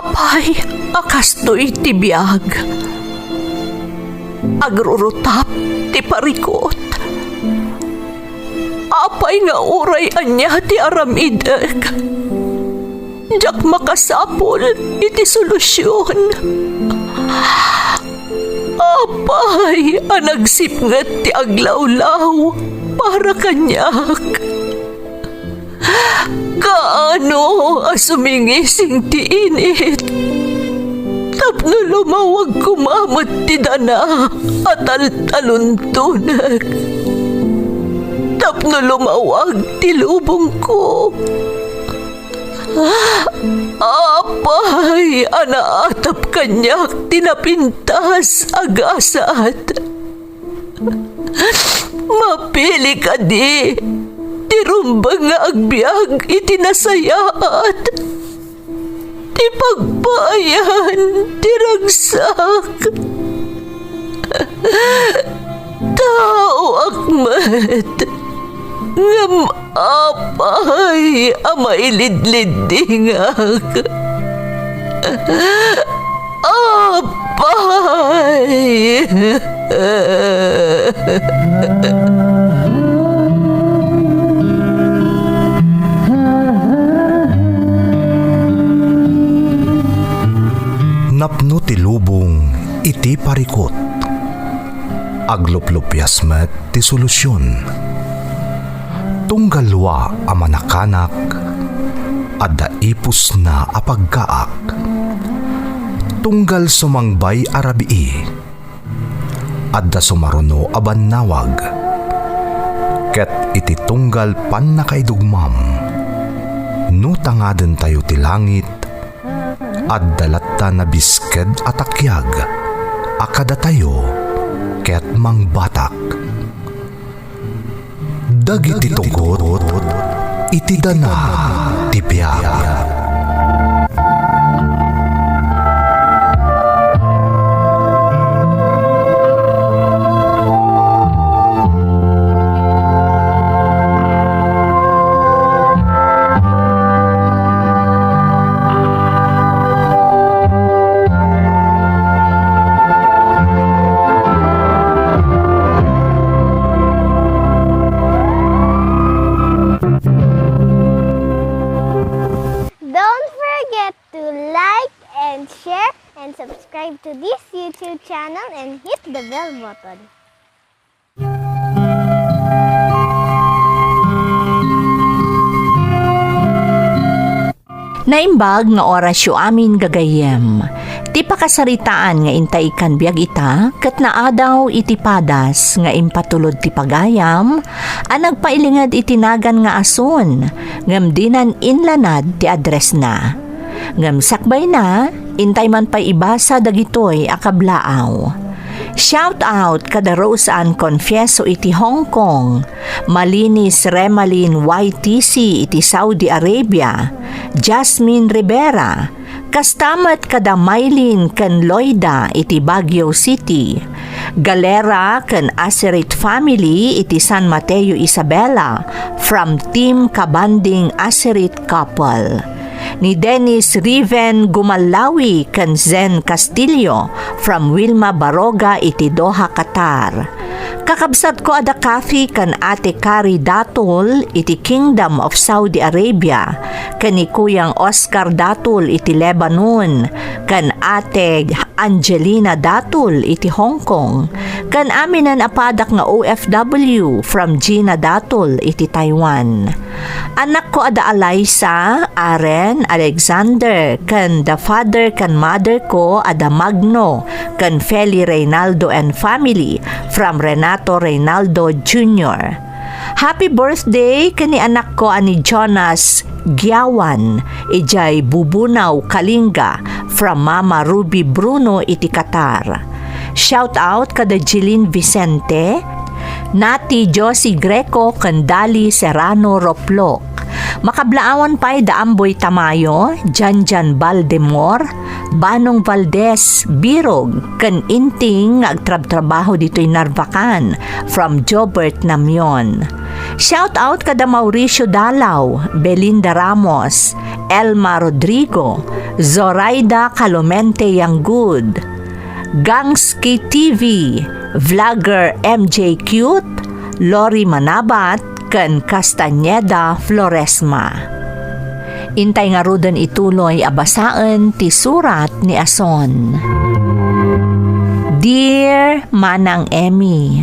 Apay, akastoy ti biyag. Agrurutap ti parikot. Apay nga uray anya ti aramideg. Jak makasapol iti solusyon. Apay, anagsipnget ti aglawlaw para kanyak. Kaano asumingising ti init. Tapno lumawag kumamot ti dana at taluntunag. Tapno lumawag ti lubong ko. Apay, anaatap kanyak tinapintas agasat. Mapili ka di, tirumbang nga agbyag itinasayaat. Ti pagbayan, tiragsak. Tao akmat, ngam apay, amailidlidingak. Apay. Napno ti lubong iti parikot. Agluplupyas met ti solusyon. Tunggalwa a manakanak, adda ipus na apagkaak. Tunggal sumangbay arabii, adda sumaruno abannawag. Ket iti tunggal pan nakaidugmam, no tangaden tayo ti langit, adda latta na bisked atakyag, akada tayo ket mangbatak. Dagiti tugot, iti dana ti biag. Subscribe to this YouTube channel and hit the bell button. Naimbag nga orasyo amin gagayem. Ti pakasaritaan nga intay kan biag ita, ket naadaw iti padas nga impatulod ti pagayam, ang nagpailingad itinagan nga asun, ngam dinan inlanad ti address na. Ngam sakbay na, intay man pa'y ibasa dagitoy akablaaw. Shout out kada Roseanne Confieso iti Hong Kong, Malinis Remalin YTC iti Saudi Arabia, Jasmine Rivera, kastamat kada Maylin ken Loida iti Baguio City, Galera ken Aserit family iti San Mateo Isabela from Team Kabanding Aserit couple. Ni Dennis Riven Gumalawi ken Zen Castillo from Wilma Baroga iti Doha, Qatar. Kakabsat ko ada Kafi kan Ate Kari Datul iti Kingdom of Saudi Arabia, kan ni Kuyang Oscar Datul iti Lebanon, kan Ate Angelina Datul iti Hong Kong, kan aminan apadak nga OFW from Gina Datul iti Taiwan. Anak ko ada Alaysa, Aren, Alexander, kan the father kan mother ko ada Magno, kan Feli Reynaldo and family from Renato Reynaldo Jr. Happy birthday kani anak ko ani Jonas Giawan, ijay Bubunaw Kalinga from Mama Ruby Bruno iti Qatar. Shout out kada Jeline Vicente, Nati Josie Greco Kandali Serrano Roplok. Makablaawan pa'y Daamboy Tamayo, Janjan Baldemor, Banong Valdez Birog, kan Inting agtrab-trabaho dito'y Narvacan from Jobert Namyon. Shout out kada Mauricio Dalaw, Belinda Ramos, Elma Rodrigo, Zoraida Calomente Yanggud, Gangski TV, Vlogger MJ Cute, Lori Manabat, ken Castañeda Floresma. Intay nga rudan ituloy abasaan ti surat ni Ason. Dear Manang Emmy,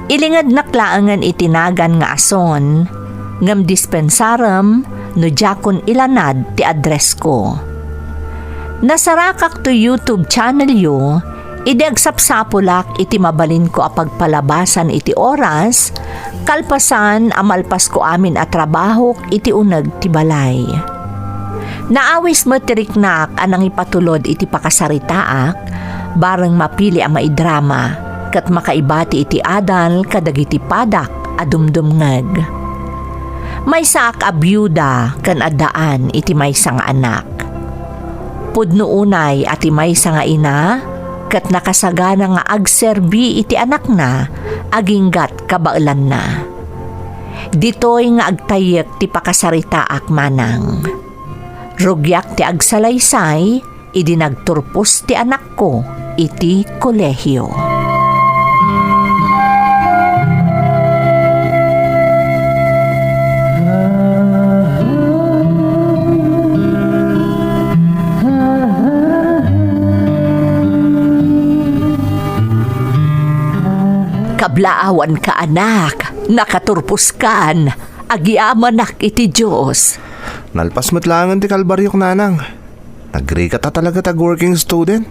ilingad naklaangan itinagan nga Ason, ngam dispensaram no jakon ilanad ti address ko. Nasarakak to YouTube channel yo, ideagsapsapulak iti mabalin ko apagpalabasan iti oras, kalpasan amalpas ko amin at trabaho iti uneg ti balay. Naawis mo tiriknak anang ipatulod iti pakasaritaak, bareng mapili ang maidrama, kat makaibati iti adal kadagiti padak adumdumngeg. May saak a byuda kan addaan iti maysa nga anak. Pudno unay ati maysa nga ina, kat nakasagana nga agserbi iti anak na, aginggat kabailan na. Ditoy nga agtayek ti pakasaritaak manang. Rugyak ti agsalaysay, idi nagturpos ti anak ko iti kolehiyo. Kablaawan ka anak, nakaturpos kan, agiamanak iti Diyos. Nalpas matlangan ti kalbaryok nanang. Nagri ka ta talaga tag working student?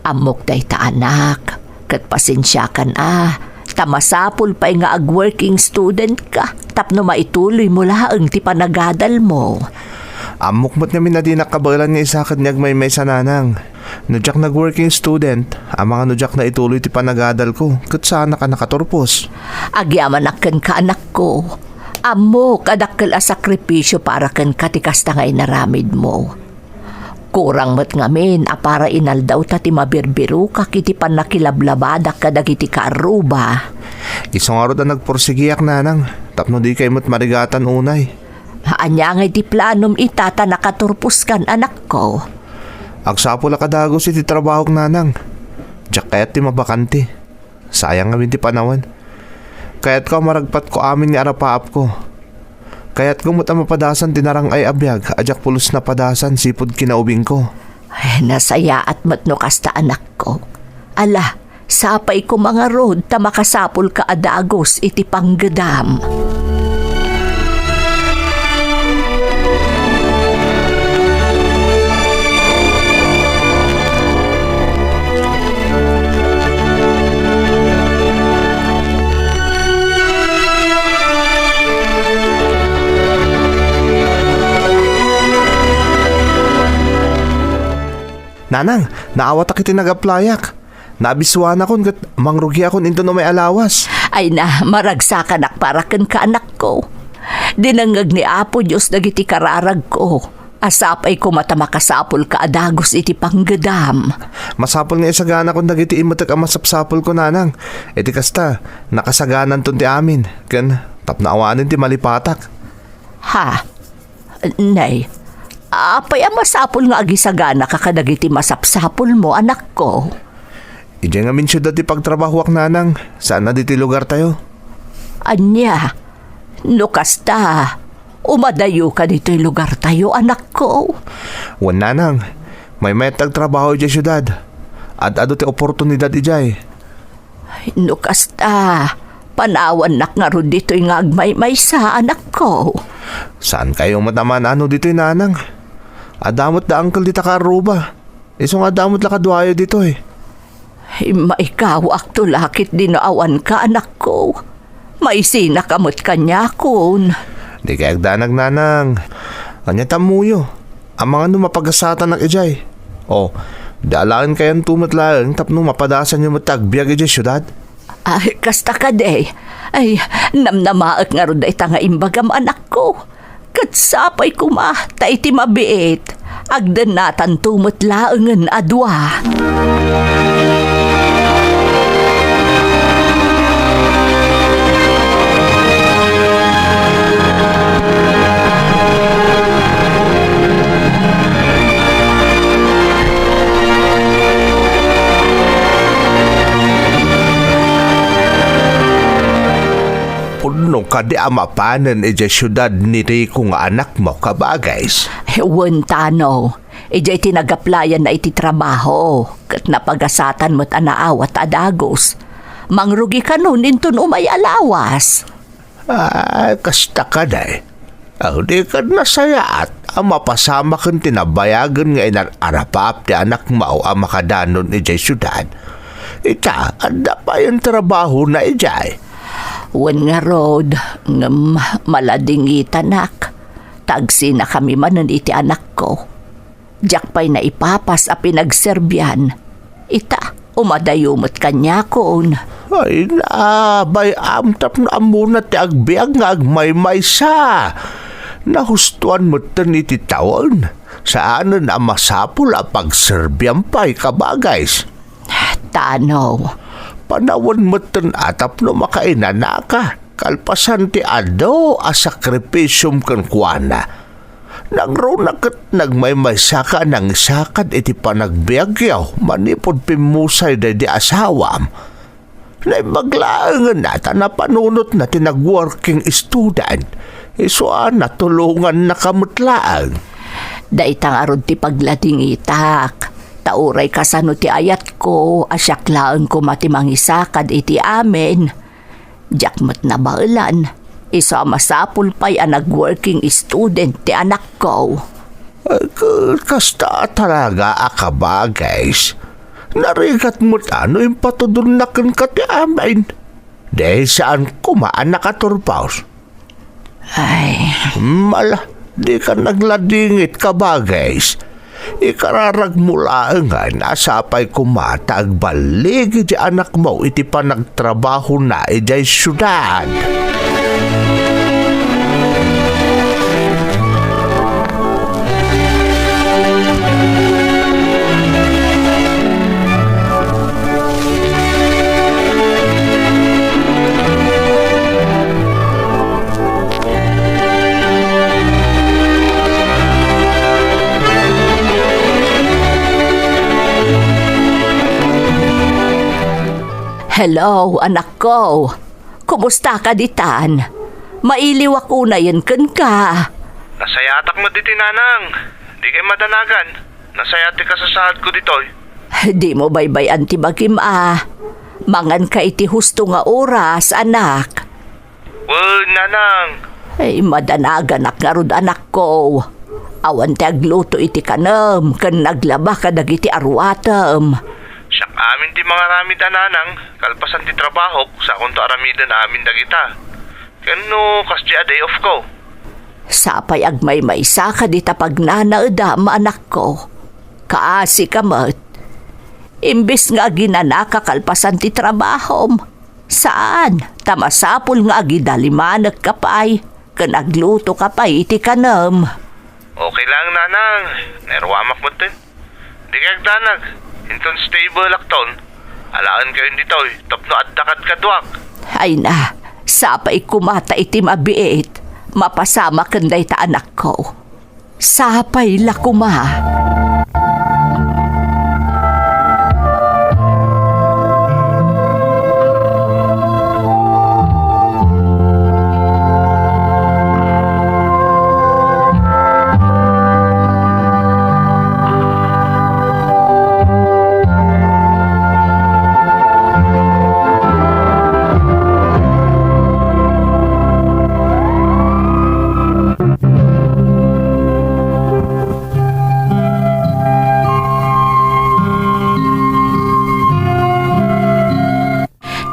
Amok day ta anak, kat pasensya kan tamasapul pa nga ag working student ka, tapno maituloy mo laang ti panagadal mo. Amok mo't namin na di nakabalan nga isakad niyag may sa nanang. Nudyak nag-working student, ang mga nudyak na ituloy ti panagadal ko, kat sana ka nakaturpos. Agyamanakan ka anak ko. Amok adakkel a sakripisyo para ken katikasta nga inaramid mo. Kurang met ngamin para inaldaw ta ti mabirbiru ka kiti panakilablabada kadagiti kaaruba. Isang araw na nagporsigiyak nanang, tapno di kay mo't marigatan unay. Anya ngay ti planom itata nakaturpos kan anak ko. Agsapo la kadagos iti trabaho nanang. Jaket ti mabakanti. Sayang ngamin ti panawan. Kaya't ka maragpat ko amin ni arapaap ko. Kaya't kumot ang mapadasan tinarang ay abiyag, ajak pulos na padasan sipod kinaubing ko. Ay, nasaya at matno kasta anak ko. Ala, sapay ko mga road ta makasapol ka adagos iti panggadam. Nanang, naawat akiti nag-aplayak. Nabiswan akon kat mangrugi akon into no may alawas. Ay na, maragsakan ak para ken ka anak ko. Dinangag ni Apo Diyos dagiti kararag ko. Asapay ko mata makasapol ka adagos iti panggadam. Masapol nga isagana kong dagiti imatak ang masapsapol ko nanang. Iti kasta, nakasaganan ton ti amin. Ken, tapnaawanin ti malipatak. Ha? Nay, apay ang masapol nga agisagana kakadagiti masapsapol mo anak ko. Ije nga min syudad ti pagtrabahuak nanang. Saan na diti lugar tayo? Anya, no kasta, umadayo ka dito'y lugar tayo anak ko. Wan nanang, may metag trabaho ije syudad. At ado ti oportunidad ijay. No kasta, panawan nak nga ron dito'y nga agmay-may sa anak ko. Saan kayong mataman ano dito'y nanang? Adamot da angkel dita karuba. Isong adamot la kadwayo dito eh. Maikaw akto lakit dinaawan ka anak ko. Maisina kamot kanya kun. Di kaya agdanag nanang. Kanya tamuyo. Ang mga numapagasatan ng ijay. O, dalaan kayang tumatlaan tapno mapadasan yung matagbiag ijay syudad. Ay, kasta ka de. Ay, namnamaak nga ron da nga imbagam anak ko. Katsapay ko ta iti mabiit. Agdan natan tumatlaangan adwa. ka di amapanan iti syudad ni Rico nga anak mo kabagays. Ewan tano, ijay tinagaplayan na iti trabaho, kat napagasatan mo't anaaw at adagos. Mangrugi ka nun intun umay alawas. Ay, kasta ka day. Ang di ka nasaya at ang mapasama kang tinabayagan nga inarapap ti anak mo ang makadanon ijay syudad. Ita, anda pa yung trabaho na ijay. Wan nga rod, ngam maladingita nak. Tagsi na kami manan iti anak ko. Diyak pa'y na ipapas a pinagserbyan. Ita, umadayumot kanya kon. Ay na, bay amtap na amuna ti agbiag nga agmay-may-sa. Nahustuan mo tan iti tawon. Saan na masapul a pagserbyan pa'y kabagays. Tano, Panawan mo tan atap no makainana ka. Kalpasan ti ado a sakripisyum kan kuana. Nangro nakat nagmay-maysa ka nang sakad iti panagbiagyaw manipod pimusay da di asawam. Naimaglaangan nata na panunot na tinag-working student. Isuan na tulungan na kamutlaang. daitang arod ti paglading itak. Tauray kasano ti ayat ko, asyaklaan ko matimangisakad iti amin. Jakmat na baulan, isa masapul pa'y ang nag-working student ti anak ko. Kasta talaga akaba, guys. Narigat mo ano yung patudunakan ka ti amin. Dahil saan kumaan nakaturpaos. Ay, Mala, di ka nagladingit ka ba, guys? Ikararag mula nga nasapay kumatag baligi di anak mo iti pa nagtrabaho na ijay syudad. hello, anak ko. Kumusta ka ditan? Mailiw ako na yan kan ka. Nasayatak mo diti nanang. Di kay madanagan. Nasayati ka sa sahad ko ditoy. Di mo baybayan ti bagim Mangan ka iti husto nga oras, anak. Nanang. Ay, madanagan nga rod anak ko. Awan ti agluto iti kanam, kan naglaba ka dagiti arwatam. Siyak amin ti mga ramid nanang. Kalpasan ti trabaho sa akong to aramidan amin dagita. Kano kasdi a day off ko. Sapay agmay-maysa ka di tapag nanaeda anak ko. Kaasi ka mat. Imbis nga ginana kakalpasan ti trabahom. Saan? Tamasapul nga agidalimanag ka pa'y. Kanagluto ka pa'y iti kanam. Okay lang nanang. Nerwamak mo tin. Di kay agdanag. Hinton stable lakton. Alaan kayo ditoy. Tapno addakad kadwak. Ay na, sapay kumata iti mabiit. Mapasama kanday ta anak ko. Sapay lakuma.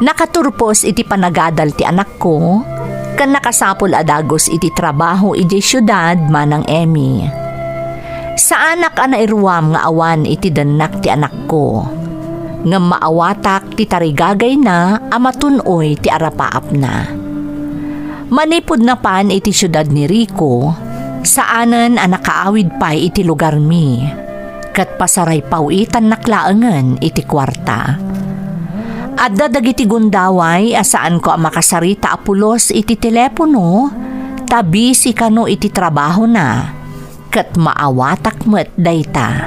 Nakaturpos iti panagadal ti anak ko, kan nakasapol adagos iti trabaho iti syudad manang Emmy. Sa anak irwam nga awan iti danak ti anak ko, nga maawatak ti tarigagay na amatunoy ti arapaap na. Manipod na pan iti syudad ni Rico, saanan nakaawid pa iti lugar mi, kat pasaray pawitan naklaangan iti kwarta. At dadagiti gundaway asaan ko ang makasarita apulos iti telepono, tabi si kano iti trabaho na, kat maawatak met dayta.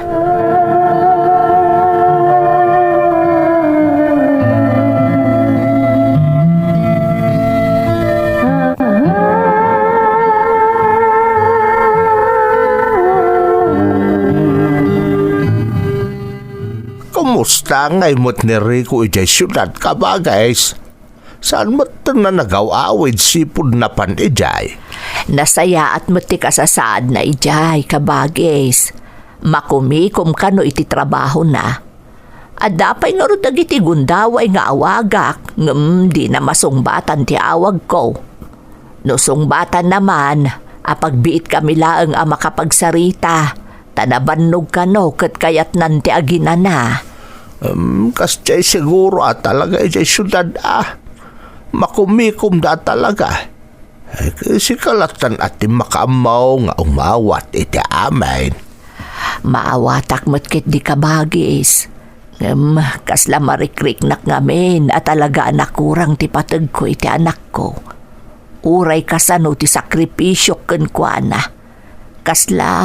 kasta ngay mo't ni Rico ijay syudad ka ba guys? Saan mo't na nagaw-awid sipod na pan ijay? Nasaya at mati ka sa saad na ijay, kabagis. Makumikom ka no iti trabaho na. At dapay nga rin dagiti gundaway nga awagak, di na masungbatan ti awag ko. No sungbatan naman, apagbiit kami laeng ang makapagsarita, tanabannog ka no kat kayat nanti agina na. Kastay siguro talaga ijay syudad makumikom da talaga. Kasi kalatan ati makamaw nga umawat iti amin. Maawatak mo't kit di kabagis. Kasla marikriknak ngamin at talaga anak kurang ti patag ko iti anak ko. Uray kasano ti sakripisyo ken kuana. Kasla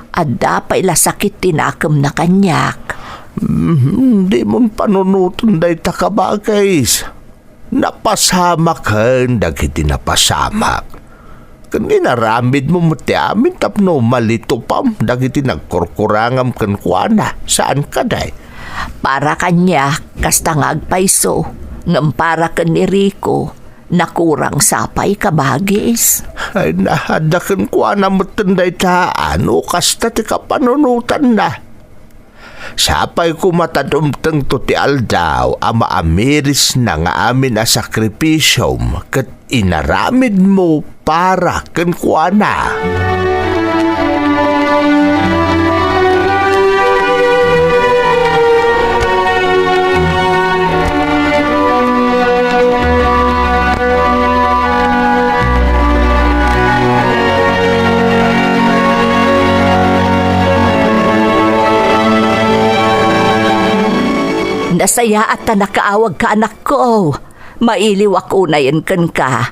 at dapay la sakit tinakam na kanyak. Di mo panunutan day takabagis. Napasamak hen dagiti napasamak. Kanina ramid mo ti amin tapno malito pam dagiti nagkurkurangam ken kuana. Saan ka day? Para kanya kasta nga agpaiso ngem para ken ni Rico nakurang sapay kabagis. Ay nahadaken kuana mo tenday taan o kasta ti kapanunutan na. Sapay ko matadumteng to ti aldaw ama amiris na nga amin a sakripisyom ket inaramid mo para ken kuana. Nasaya at nakaawag ka anak ko. Mailiwak unayan kan ka.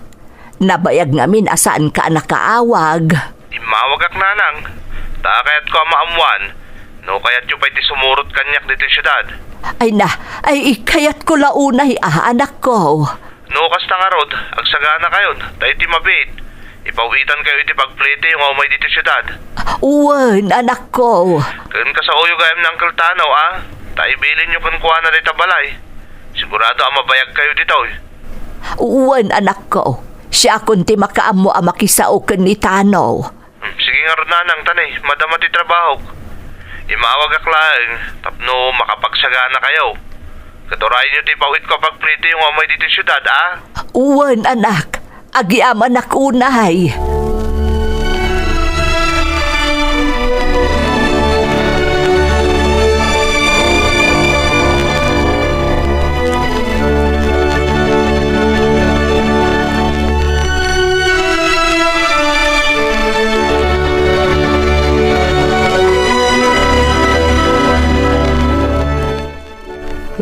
Nabayag ngamin asaan ka nakaawag. Imawag ak nanang. Ta kayat ko maamuan. No kayat yu pa'y ti sumurot kanyak dito syudad. Ay kayat ko launay anak ko. No kasta nga rod, agsagana kayon. Tayo ti mabit. Ipawitan kayo iti pagplete yung umay dito syudad. Uwan, anak ko. Kun ka sa uyo gayam ng Kaltanaw tayo bilin nyo kung kuha na dito balay. Sigurado mabayag kayo dito. Uwan, anak ko. Siya kunti makaamo ang makisao ken ni Tano. Sige nga ron nanang tanay, madama ti trabaho. Imawag ak laeng, tapno makapagsagana kayo. Katurayan nyo ti pawit ko pagprito yung umay dito syudad, Uwan, anak. Agiaman ako unay.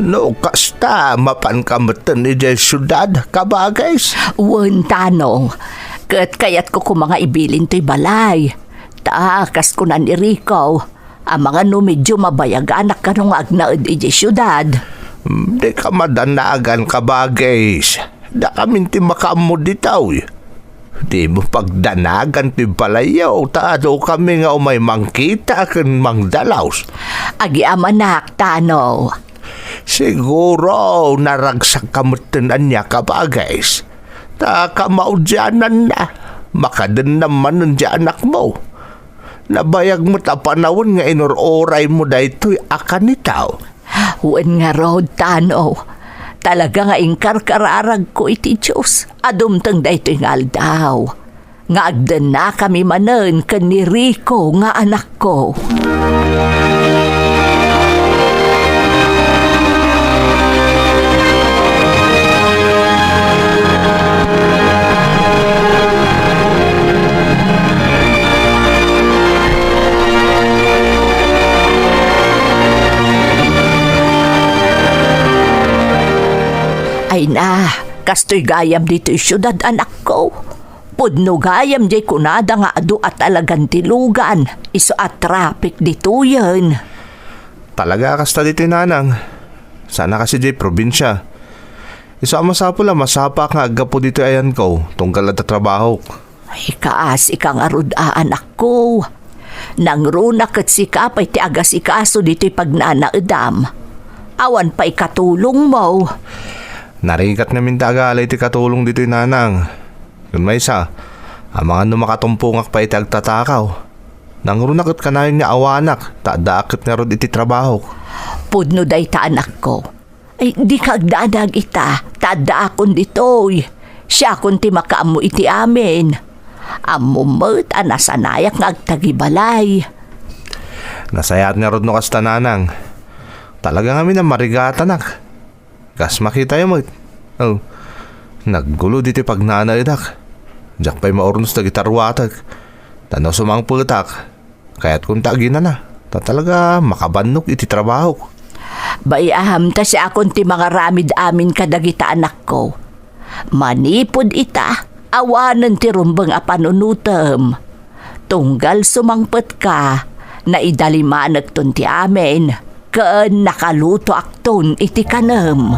No kasta mapan kameten ijay syudad kabagis. Uwan, Tano. Kat kayat ko kung mga ibilin to'y balay. Taakas ko na ni Rico. Ang mga medyo mabayag anak ka nung agnaad ijay syudad. Di ka madanagan kabagis. Da kami ti makamu ditaw. Di mo pagdanagan ti balayaw. Taado kami nga umay mangkita ken mangdalaws. Agiamanak, Tano. Siguro naragsak kamutunan niya kabagis. Ta kamaudyanan na. Makadan naman nun di anak mo. Nabayag mo ta panawon nga inuroray mo daytoy akanitaw. Huwag nga rod, Tano. Talaga nga ingkarkararag ko iti Diyos. Adumtang daytoy nga aldaw. Nga agdan na kami manen kan ni Rico nga anak ko. Ay na, kastoy gayam dito'y syudad anak ko. Pudno gayam jay kunada nga adu at alagan tilugan. Iso at traffic dito yan. Talaga kasta dito'y nanang. Sana kasi jay probinsya. Iso masapula masapa nga agapo dito ayan ko. Tunggal at trabaho. Ay kaas ikang aruda anak ko. Nang runa kat sikapay ti agas ikaso dito'y pagnanaedam. Awan pa ikatulong mo. Narikat namin tagalay ti katulong dito nanang. Kung may isa, ang mga numakatumpungak pa iti agtatakaw. Nang runakot ka na niya awanak, taadakit nga rod iti trabaho. Pudno day ta anak ko. Ay, di kagdadag ita, tadaakon ditoy. Siya kun ti makaamo iti amin. Amumot anasanayak nga agtagibalay. Nasayat nga rod no kasta nanang. Talaga kami na marigatanak. Kas makita yung mo. Oh, naggulo dito pag nanaidak. Diyak pa'y maurnos na gitarwatag. Tanaw sumang pultak. Kaya't kung tagina na. Talaga makabannok iti trabaho. Bayaham ta siya akong ti mga ramid amin kadagita anak ko. Manipod ita, awanan ti rumbang apanunutem. Tunggal sumangpet ka, na idalimanag ton ti amin, kaan nakaluto akton iti kanem.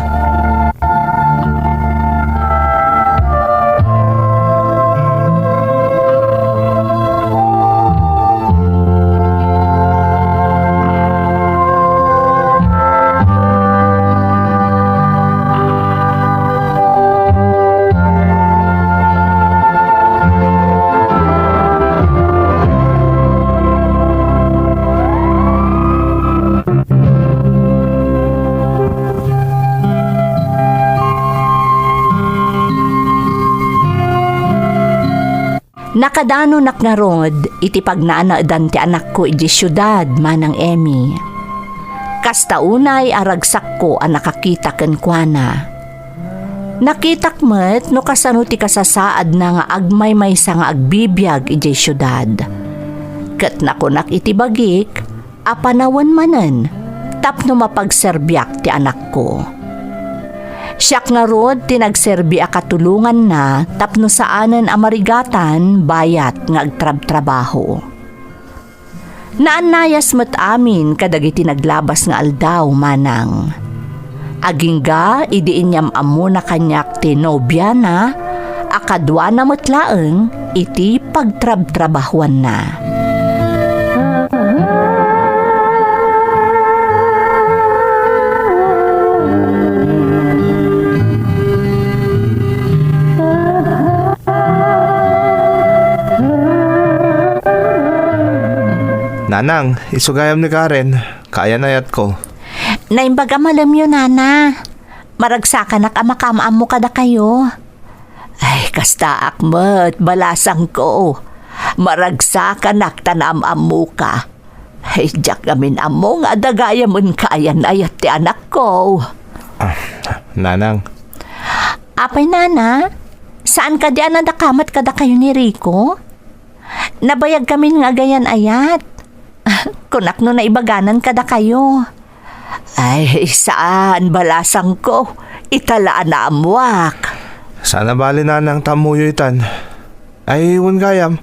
Nakadano nak nga rod, iti pagnanaadan ti anak ko iti syudad manang Emmy. Kastaunay aragsak ko ang nakakita ken kuana. Nakitak met no kasano ti kasasaad na nga agmay maysa nga agbibiyag iti syudad. Ket nakunak iti bagik, apanawan manen, tapno mapagserbiak ti anak ko. Siyak nga rod tinagserbi a katulungan na tapno saanen amarigatan bayat nga agtrab-trabaho. Naanayas met amin kadagiti naglabas nga aldaw manang. Agingga idiin yam amuna kanyak ti nobya na akadwa na metlaeng iti pagtrab-trabahuan na. Nanang, isugayam ni Karen. Kaya na yat ko. Naimbaga malam yun, nana. Maragsakan ak amakamaam mo kada kayo. Ay, kasta akmet, balasang ko. Maragsakan ak tanamam mo ka. Ay, diyak gamin amo nga dagaya mon kayan ayat ti anak ko. Nanang. Apay, nana, saan ka di anadakamat kada kayo ni Rico? Nabayag kami nga gayan ayat. Kunak no na ibaganan kada kayo. Ay, saan balasang ko? Italaan na amwak. Sana bali nanang tamuyo itan. Ay, iwan gayam.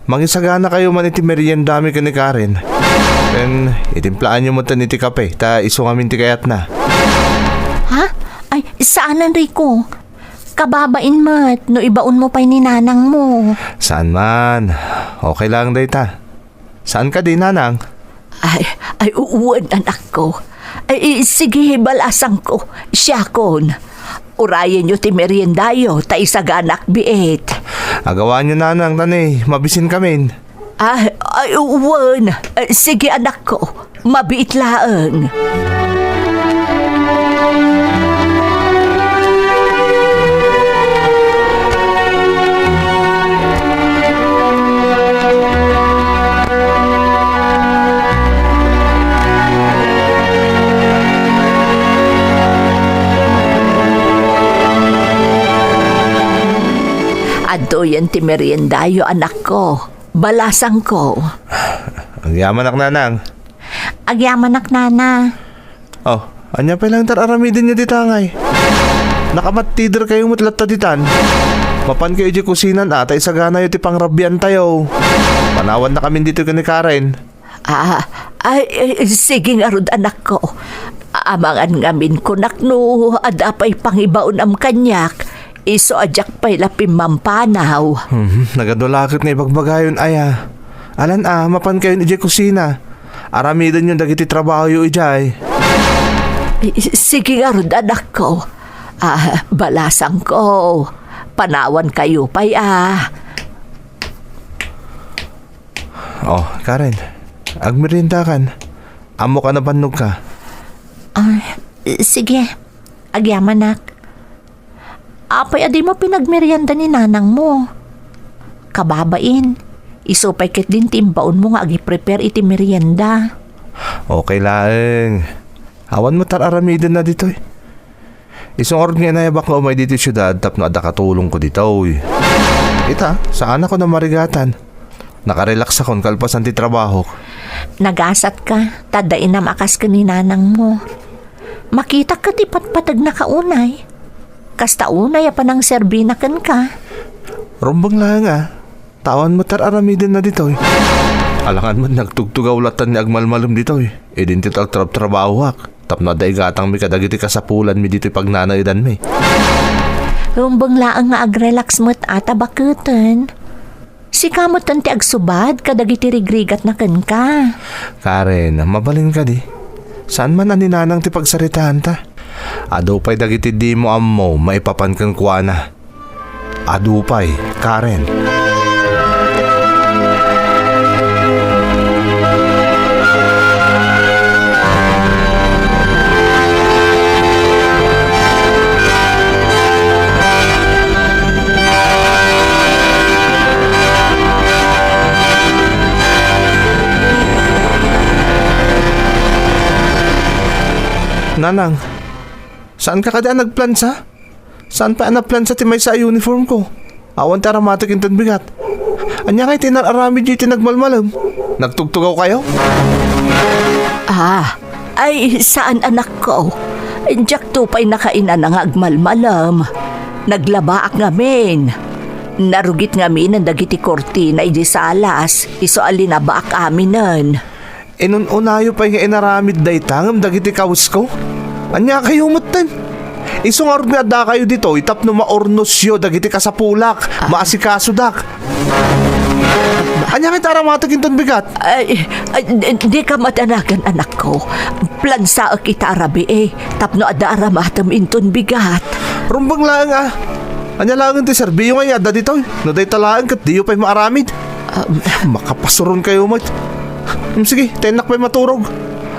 Mangisagana kayo man iti merienda dami ka ni Karen. Then, itimplaan nyo mo tan iti kape. Ta iso ngamin ti kayat na. Ha? Ay, saan Rico? Kababain mat, no ibaon mo pa'y ni nanang mo. Saan man? Okay lang day ta. Saan ka din, nanang? Ay, uwan anak ko. Ay, sige, balasang ko. Siya kon. Urayan nyo ti meriendayo, ta isaganak biit. Agawaan nyo, nanang, tanay. Mabisin kami. Ay, uwan. Sige, anak ko. Mabiit laeng. Adoyan ti meriendayo anak ko. Balasang ko. Ang yaman ak, nanang. Agyaman ak nana. Oh, anya pa lang tararamidin nyo ditangay. Nakamattider kayo mutlat taditan. Mapan kayo di kusinan atay sagana yung tipang rabyan tayo. Panawan na kami dito ka ni Karen. Sige nga rod anak ko. Amangan ngamin ko nakno adapay pangibaon am kanyak. Iso ajak pa'y lapim mampanaw. Nagadulakit nga ibagbagayon aya. Alan mapan kayo ni kusina. Aramidin yung dagiti trabaho yung ijay. Sige nga rod, anak ko. Balasang ko. Panawan kayo pa'y Oh, Karen. Agmerinda kan. Amo ka na banog ka. Sige, agyaman nak. Apay adi mo pinagmerienda ni nanang mo. Kababain, isupay kit din timbaon mo nga agi-prepare iti merienda. Okay lang. Awan mo tararamidan na dito eh. Isang oras nga nayabak nga umay dito syudad tapno ada katulong ko dito eh. Ita, saan ako na marigatan? Nakarelax akong kalpasan ti trabaho. Nagasat ka, tadain na makas ka ni nanang mo. Makita ka di patpatag na kaunay. Kasta unay pa ng serbinakan ka. Rumbang lang tawan mo tararamidan na dito eh. Alangan mo nagtugtugaw latan ni agmalmalum dito eh. Edin ti trabaho hak. Tapno da igatang mi kadagiti kasapulan mi dito pagnanaydan mi. Rumbang laang nga agrelax mo't ata bakutan. Si kamot ti agsubad kadagiti rigrigat na kan ka. Karen, mabalin ka di. Saan man aninanang ti pagsaritahan ta? Adupay dagiti di mo ammo maipapan kang kuana. Adupay, Karen. Nanang, saan ka kada nagplansa? Saan pa nagplansa ti may sa uniform ko? Awan ti aramatik inton bigat. Anya kay tinararami di tinagmalmalam. Nagtugtugaw kayo? Ay saan anak ko? Injak tupay nakainan na nga agmalmalam. Naglabaak ngamin. Narugit ngamin ang dagiti kortina iti salas. Iso alinabaak aminan. Inunayo pa yung inaramid daytang dagiti kawas ko. Anya kayo mutan. Isong arog nga da kayo dito, itap no maornosyo dagiti kasapulak, maasikaso dak. Anya kay taramatik inton bigat. Ay, di ka matanagan anak ko. Plansa kita arabi tapno ada aramatam inton bigat. Rumbang lang Anya lang ti serbiyo nga yada dito. No day talaan kat diyo pa'y maaramid. Makapasuron kayo mat. Sige, tenak pa'y maturog.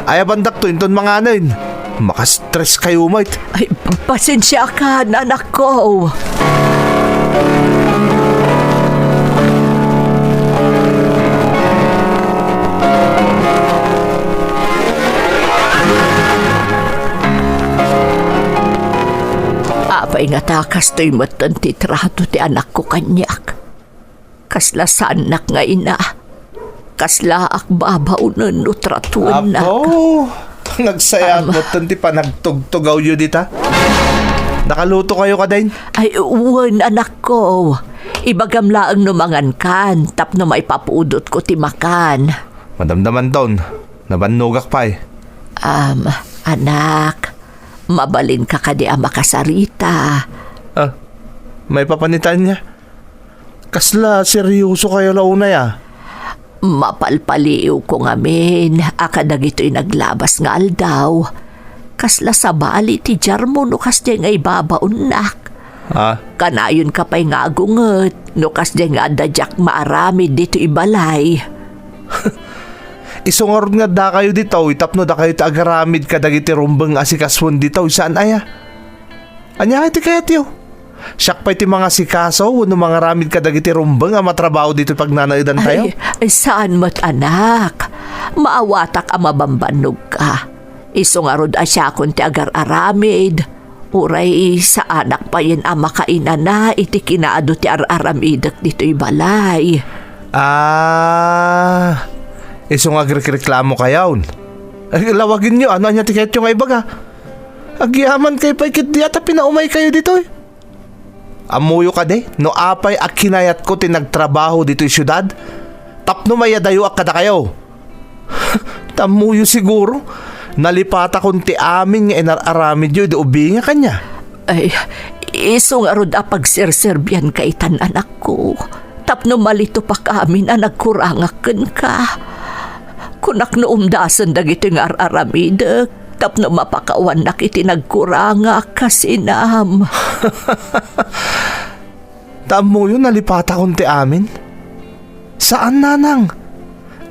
Ay bandak to inton mga anayin. Makastress kayo mate. Ay, pasensya ka, anak ko. Apay nga takas to'y matan ti trato ti anak ko kanyak. Kasla sa anak nga ina. Kasla ak babaunan no tratuan na. Apo, nagsayat mo tanti pa nagtugtugaw yun dita. Nakaluto kayo ka din? Ay, uwan anak ko. Ibagam laang numangan kan, tapno may papudot ko timakan. Madamdaman taon, nabanugak pa eh. Anak, mabalin ka kadi ang makasarita. May papanitan niya. Kasla, seryoso kayo launay Mapalpaliw ko ngamin, akadag ito'y naglabas nga aldaw. Kasla sa bali ti jarmo no kas di nga ibabaon nak. Kanayon ka pa'y nga agunget, no kas di nga adadyak maaramid dito ibalay. Isungor nga da kayo dito, itapno da kayo tagaramid ka dagiti rumbang asikaswan dito, saan aya? Anya iti kaya tiyo? Siyak pa iti mga sikaso, no mga ramid ka dagiti rumbang matrabaho dito pag nanaidan tayo? Ay, saan mo't anak? Maawatak ang mabambanog ka. Isungarod asya kung ti agar-aramid. Uray sa anak pa yan ang makainan na iti kinaado ti ar-aramidak dito'y balay. Isong agreklamo kayaw. Ay, lawagin nyo, ano anya tiket yung ay baga? Agyaman kay paikit di ata pinaumay kayo dito eh. Amuyo ka de, no apay ak kinayat ko tinagtrabaho dito yung syudad. Tapno mayadayo ak kada kayo. Tamuyo siguro. Nalipata kong ti amin nga inararamid yun, di ubi nga kanya. Ay, isong arod apagserserbian kay tan anak ko. Tapno malito pa kami na nagkurangakan ka. Kunak no umdasan dagiti nga araramidak. Tapno mapakawan na iti nagkuranga kasinam. Tamo yun nalipata kon ti amin? Saan nanang?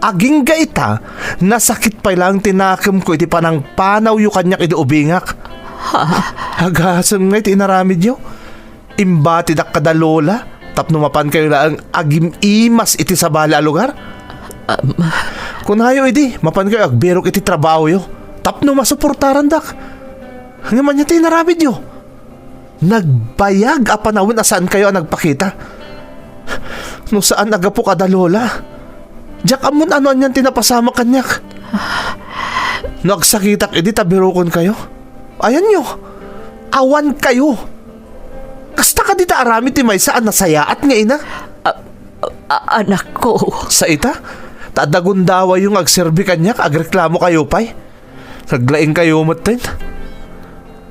Aging gaita, nasakit pa lang tinakam ko iti panang panaw yu kanyak iti ubingak. Hagasan nga iti inaramid yo. Imbati dak kadalola, tapno mapan kayo lang agim imas iti sabali a lugar. Kung hayo iti, mapan kayo agberok iti trabaho yo. Tapno masuportaran dak. Ngayon niya iti inaramid yo. Nagbayag a panawin asaan kayo ang nagpakita. No saan agapo kadalola. Diyak amon ano anyan tinapasama kanyak. Nagsakitak edi tabirokon kayo. Ayan nyo. Awan kayo. Kasta ka dita arami ti may saan nasayaat nga ina. Anak ko. Sa ita? Tadagundawa yung agserbi kanyak, agreklamo kayo pay. Naglaing kayo matin.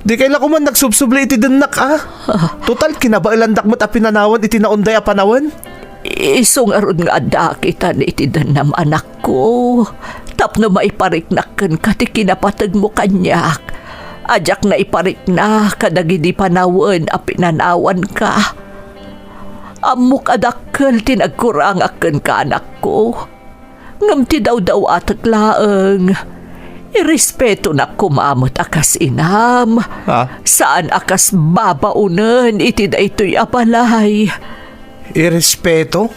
Di kaila ko man nagsubsubli iti denak Total kinabailandak mo't apinanawan iti naunday a panawan. Isong aron nga ada kita ni iti danam anak ko. Tapno maipariknaken kati kinapatag mo kanyak. Ajak na iparikna kadagi di panawan a pinanawan ka. Amok adakkel tinagkurangaken ka anak ko. Ngam ti daw atak laeng. Irespeto na kumamot akas inam. Saan akas babaunan iti da ito'y apalay. Irespeto?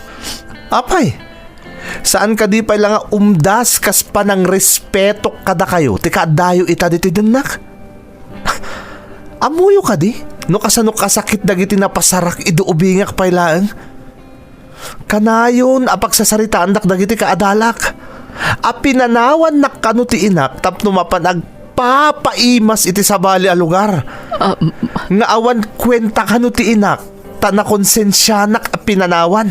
Apay, saan ka di pa lang umdas kas panang respeto kada kayo? Tika dayo ita diti denak. Amuyo ka di? No kasano kasakit dagiti napasarak iduubingak pailaan? Kanayon apagsasaritaan dak dagiti kaadalak. Apinanawan nak kanu ti inak tapno mapanag papaimas iti sabali a lugar. Nga awan kwenta kanu ti inak ta nakonsensyanak a pinanawan.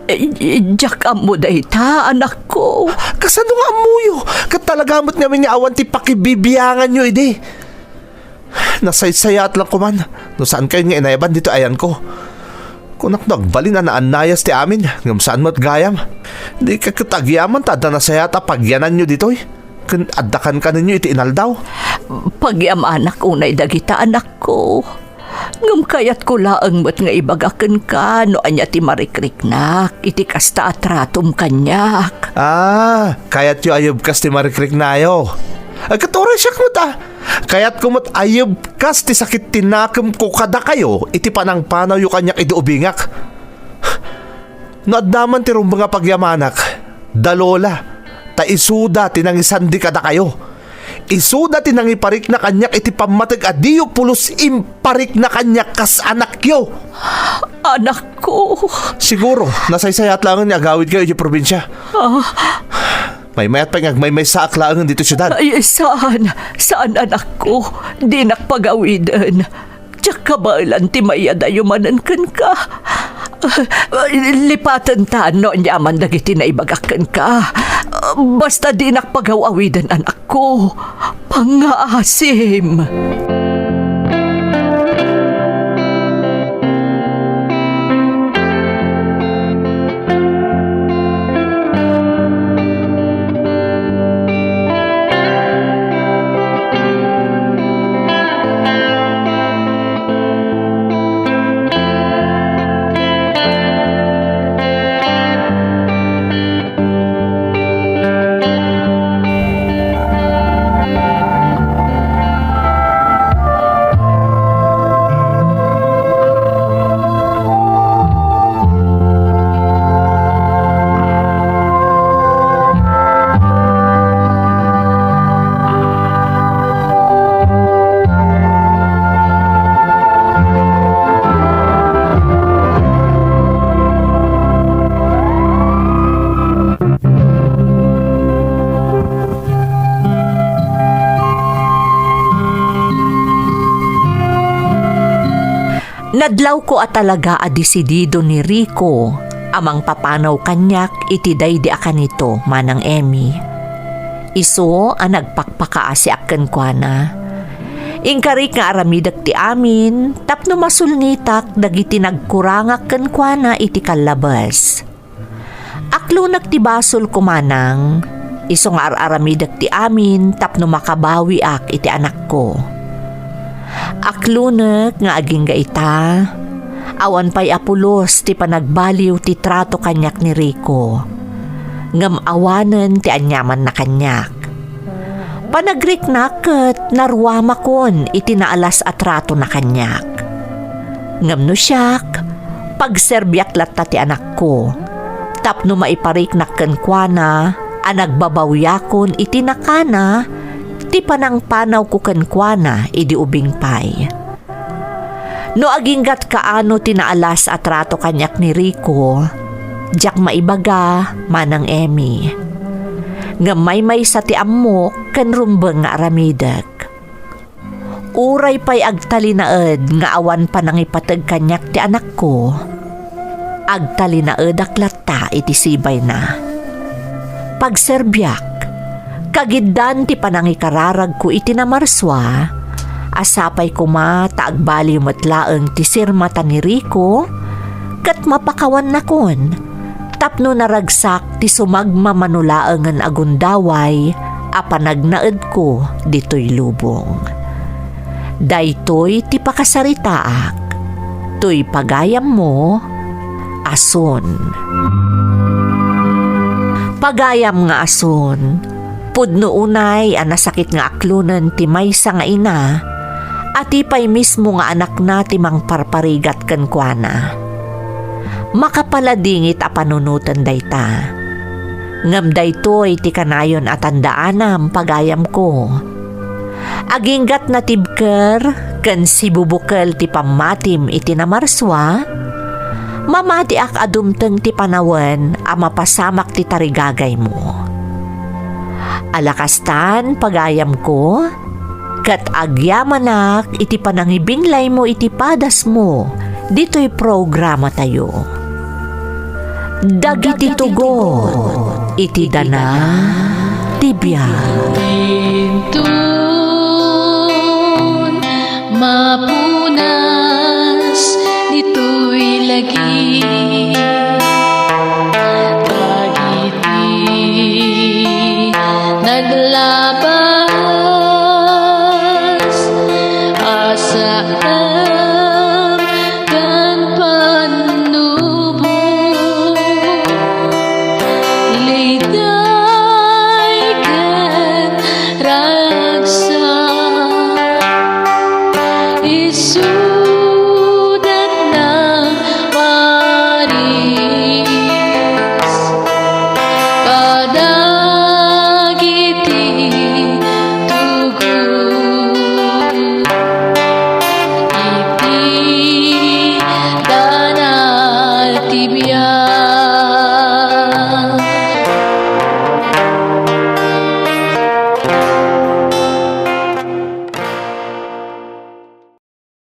Diyak amo dayta anak ko. Kasano nga amuyo? Katalagamot nga nga awan ti pakibibiyangan nyo idi. Nasaysayat lang ko man. No saan kayo nga inayaban dito ayan ko. Kunak nagbalin na naanayas ti amin. Ngam saan mo't gayam. Di ka katagyaman tada na sayata pagyanan nyo dito'y. Adakan ka ninyo iti inaldaw. Pagyam anak unay dagita anak ko. Ngam kayat ko laeng mo't nga ibagaken ka no anya ti marikriknak. Iti kasta atratum kanyak. Kayat yu ayub kas ti marikrik na yo. Katuray siya mo ta. Kaya't kumot ayub kas ti sakit tinakam ko kada kayo iti panang panaw yu kanyak iduubingak. No adnaman ti rumbang pagyamanak. Dalola. Ta isuda tinangisandi kada kayo. Isuda tinangiparik na kanyak iti pamatag adiyo pulos imparik na kanyak kas anak yo. Anak ko. Siguro nasaysayat lang niya agawid kayo iti probinsya. May mayat pa may sa aklaan dito syudad. Ay, saan? Saan anak ko? Di nakpagawidan. Tsaka ba ilan ti mayadayumanan kan ka? Lipatan ta no nyaman dagiti na ibagakan ka. Basta di nakpagawawidan anak ko. Pangaasim. Nadlaw ko at talaga adisidido ni Rico amang papanaw kanyak iti daydi akan ito manang Emmy. Iso ang nagpakpakaasi akan kwa na. Ingkarik nga aramidak ti amin tapno masulnitak dagiti nagkurangak kan kwa na iti kalabas. Aklo nagtibasol kumanang Isong aramidak ti amin tapno makabawi ak iti anak ko. Aklunek nga aging gaita, awan pa'y apulos ti panagbaliw ti trato kanyak ni Rico. Ngam awanen ti anyaman na kanyak. Panagriknak ket narwama kon iti naalas at trato na kanyak. Ngam no siyak, pagserbyak latta ti anak ko. Tapno maipariknak ken kuana, anagbabawiyakon iti nakana, ti panang panaw ko ken kuana idi ubing pay. No aginggat kaano tinaalas at rato kanyak ni Rico, jak maibaga manang Emmy. Ngamay sa ti ammo ken rumbeng nga aramidak. Uray pa'y agtalinaed nga awan pa nang ipatag kanyak ti anak ko. Agtalinaed aklata iti sibay na. Pagserbyak, kagiddan ti panangikararag ko iti namarswa, asapay kuma taagbali matlaeng ti sirmata ni Rico, kat mapakawan na kon, tapno naragsak ti sumagmamanulaengan agundaway, apanagnaed ko dito'y lubong. Daytoy ti pakasaritaak, to'y pagayam mo, ason. Pagayam nga ason, pudno unay anasakit nga aklunan ti maysa nga ina, ati pa'y mismo nga anak na ti mangparparigat ken kuana. Makapaladingit a panunutan dayta. Ngam daytoy ti kanayon at tandaanam pagayam ko. Aginggat na tibker ken sibubukel ti pamatim iti namarswa, mamati ak adumteng ti panawen a mapasamak ti tarigagay mo. Alakastan pagayam ko, kat agyamanak iti panangibinglay mo iti padas mo, dito'y programa tayo. Dagiti tugot, iti dana, tibiyag. Tintun, mapunas, dito'y lagi.